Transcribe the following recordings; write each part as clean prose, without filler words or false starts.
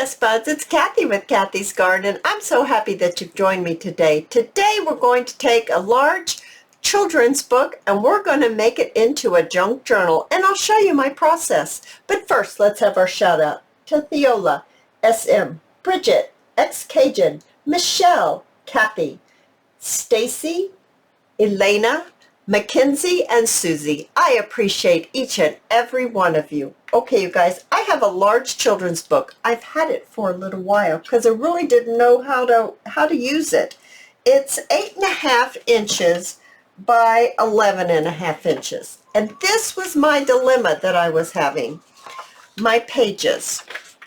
Best Buds, it's Cathy with Cathy's Garden. I'm so happy that you've joined me today. Today we're going to take a large children's book and we're going to make it into a junk journal, and I'll show you my process. But first, let's have our shout out to Theola, SM, Bridget, X-Cajun, Michelle, Cathy, Stacy, Elena, Mackenzie, and Susie. I appreciate each and every one of you. Okay, you guys, I have a large children's book. I've had it for a little while because I really didn't know how to use it. It's 8.5 inches by 11.5 inches. And this was my dilemma that I was having. My pages.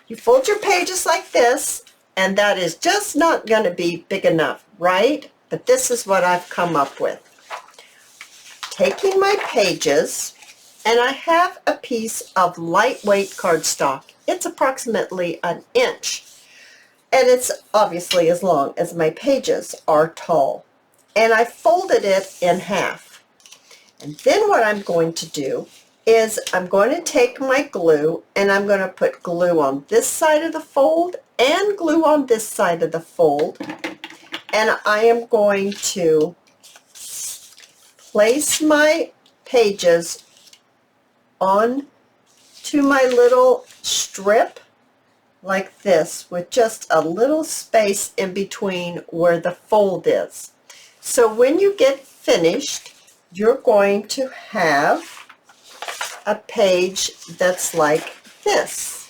You fold your pages like this, and that is just not going to be big enough, right? But this is what I've come up with. Taking my pages, and I have a piece of lightweight cardstock. It's approximately an inch, and it's obviously as long as my pages are tall. And I folded it in half. And then what I'm going to do is I'm going to take my glue, and I'm going to put glue on this side of the fold and glue on this side of the fold. And I am going to place my pages on to my little strip like this with just a little space in between where the fold is. So when you get finished, you're going to have a page that's like this,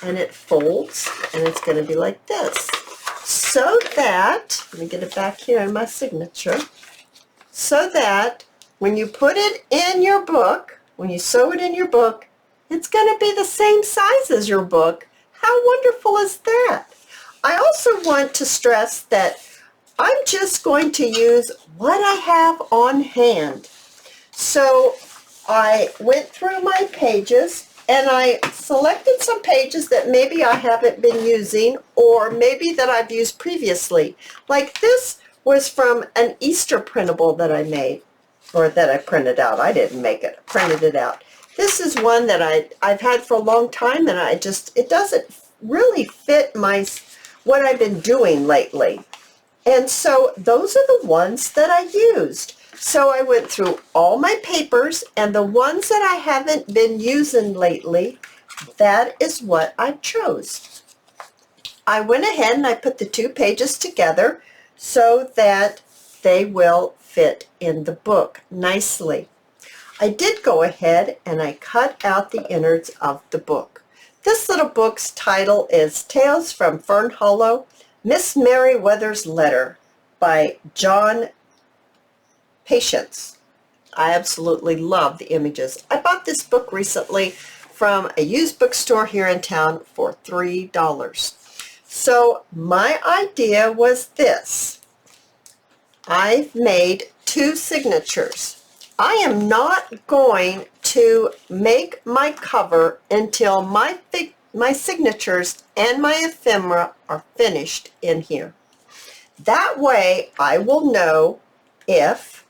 and it folds, and it's going to be like this, so that, let me get it back here in my signature, so that when you put it in your book, when you sew it in your book, it's going to be the same size as your book. How wonderful is that? I also want to stress that I'm just going to use what I have on hand. So I went through my pages and I selected some pages that maybe I haven't been using, or maybe that I've used previously. Like this was from an Easter printable that I made, or that I printed out. I didn't make it, I printed it out. This is one that I've had for a long time, and it doesn't really fit what I've been doing lately. And so those are the ones that I used. So I went through all my papers, and the ones that I haven't been using lately, that is what I chose. I went ahead and I put the two pages together so that they will fit in the book nicely. I did go ahead and I cut out the innards of the book. This little book's title is Tales from Fern Hollow, Miss Meriwether's Letter by John Patience. I absolutely love the images. I bought this book recently from a used bookstore here in town for $3. So my idea was this. I've made two signatures. I am not going to make my cover until my signatures and my ephemera are finished in here. That way I will know if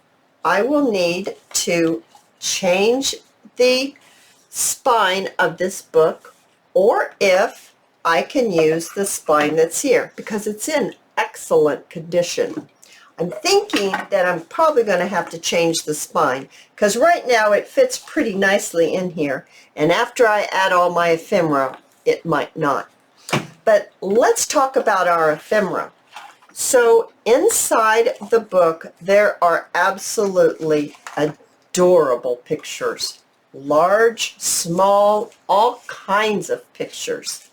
I will need to change the spine of this book, or if I can use the spine that's here, because it's in excellent condition. I'm thinking that I'm probably going to have to change the spine, because right now it fits pretty nicely in here, and after I add all my ephemera, it might not. But let's talk about our ephemera. So inside the book, there are absolutely adorable pictures. Large, small, all kinds of pictures.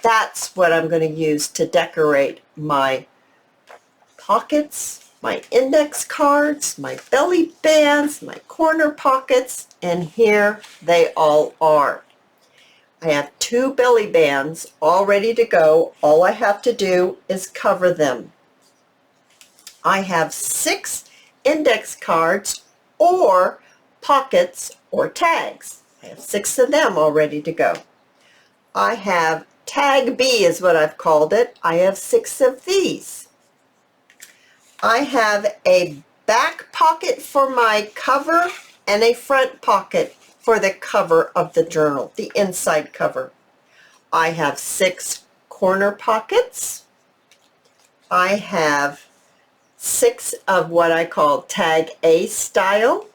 That's what I'm going to use to decorate my pockets, my index cards, my belly bands, my corner pockets, and here they all are. I have 2 belly bands all ready to go. All I have to do is cover them. I have 6 index cards or pockets or tags. I have 6 of them all ready to go. I have tag B is what I've called it. I have 6 of these. I have a back pocket for my cover and a front pocket for the cover of the journal, the inside cover. I have 6 corner pockets. I have 6 of what I call tag A style.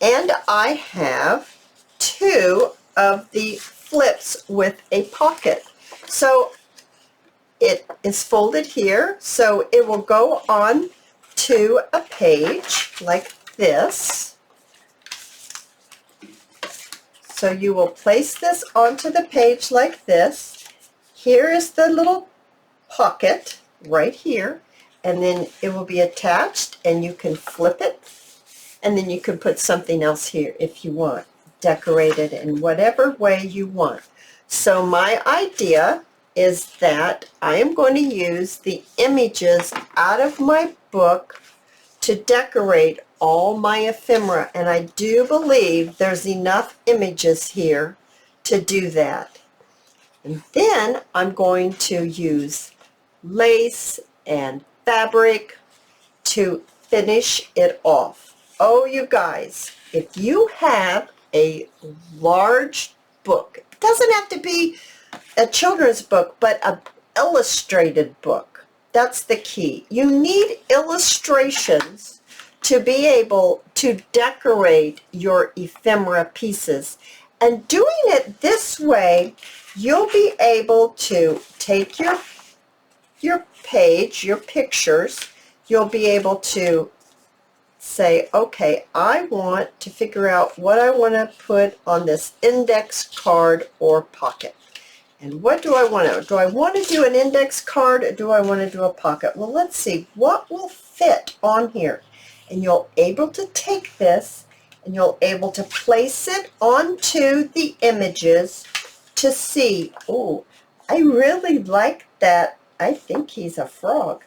And I have 2 of the flips with a pocket. So it is folded here, so it will go on to a page like this. So you will place this onto the page like this. Here is the little pocket right here, and then it will be attached, and you can flip it, and then you can put something else here if you want, decorate it in whatever way you want. So my idea is that I am going to use the images out of my book to decorate all my ephemera, and I do believe there's enough images here to do that. And then I'm going to use lace and fabric to finish it off. Oh, you guys, if you have a large book, it doesn't have to be a children's book, but an illustrated book. That's the key. You need illustrations to be able to decorate your ephemera pieces. And doing it this way, you'll be able to take your page, your pictures, you'll be able to say, okay, I want to figure out what I want to put on this index card or pocket. And what do I want to do? Do I want to do an index card or do I want to do a pocket? Well, let's see what will fit on here. And you'll able to take this and you'll able to place it onto the images to see. Oh, I really like that. I think he's a frog.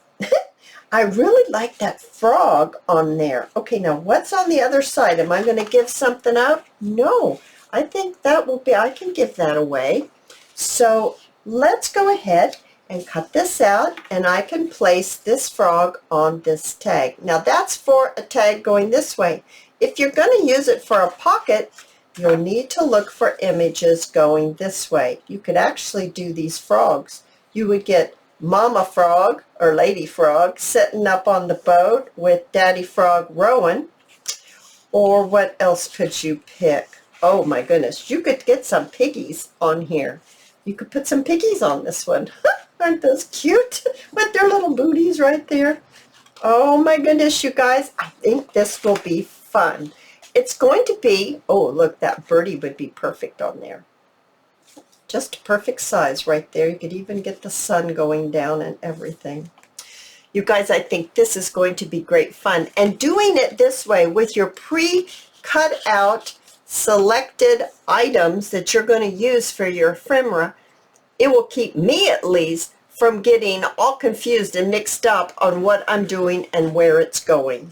I really like that frog on there. Okay, now what's on the other side? Am I going to give something up? No, I think that will be, I can give that away. So let's go ahead and cut this out, and I can place this frog on this tag. Now that's for a tag going this way. If you're going to use it for a pocket, you'll need to look for images going this way. You could actually do these frogs. You would get Mama Frog or Lady Frog sitting up on the boat with Daddy Frog rowing. Or what else could you pick? Oh my goodness, you could get some piggies on here. You could put some piggies on this one. Aren't those cute? With their little booties right there. Oh my goodness, you guys, I think this will be fun. It's going to be, oh look, that birdie would be perfect on there. Just perfect size right there. You could even get the sun going down and everything. You guys, I think this is going to be great fun. And doing it this way with your pre-cut out selected items that you're going to use for your ephemera, it will keep me at least from getting all confused and mixed up on what I'm doing and where it's going.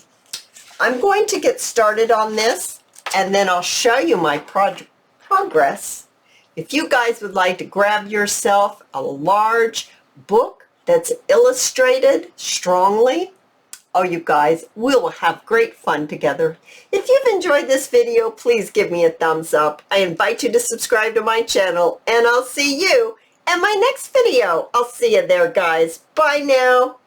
I'm going to get started on this, and then I'll show you my progress. If you guys would like to grab yourself a large book that's illustrated strongly, oh, you guys, we'll have great fun together. If you've enjoyed this video, please give me a thumbs up. I invite you to subscribe to my channel, and I'll see you in my next video. I'll see you there, guys. Bye now.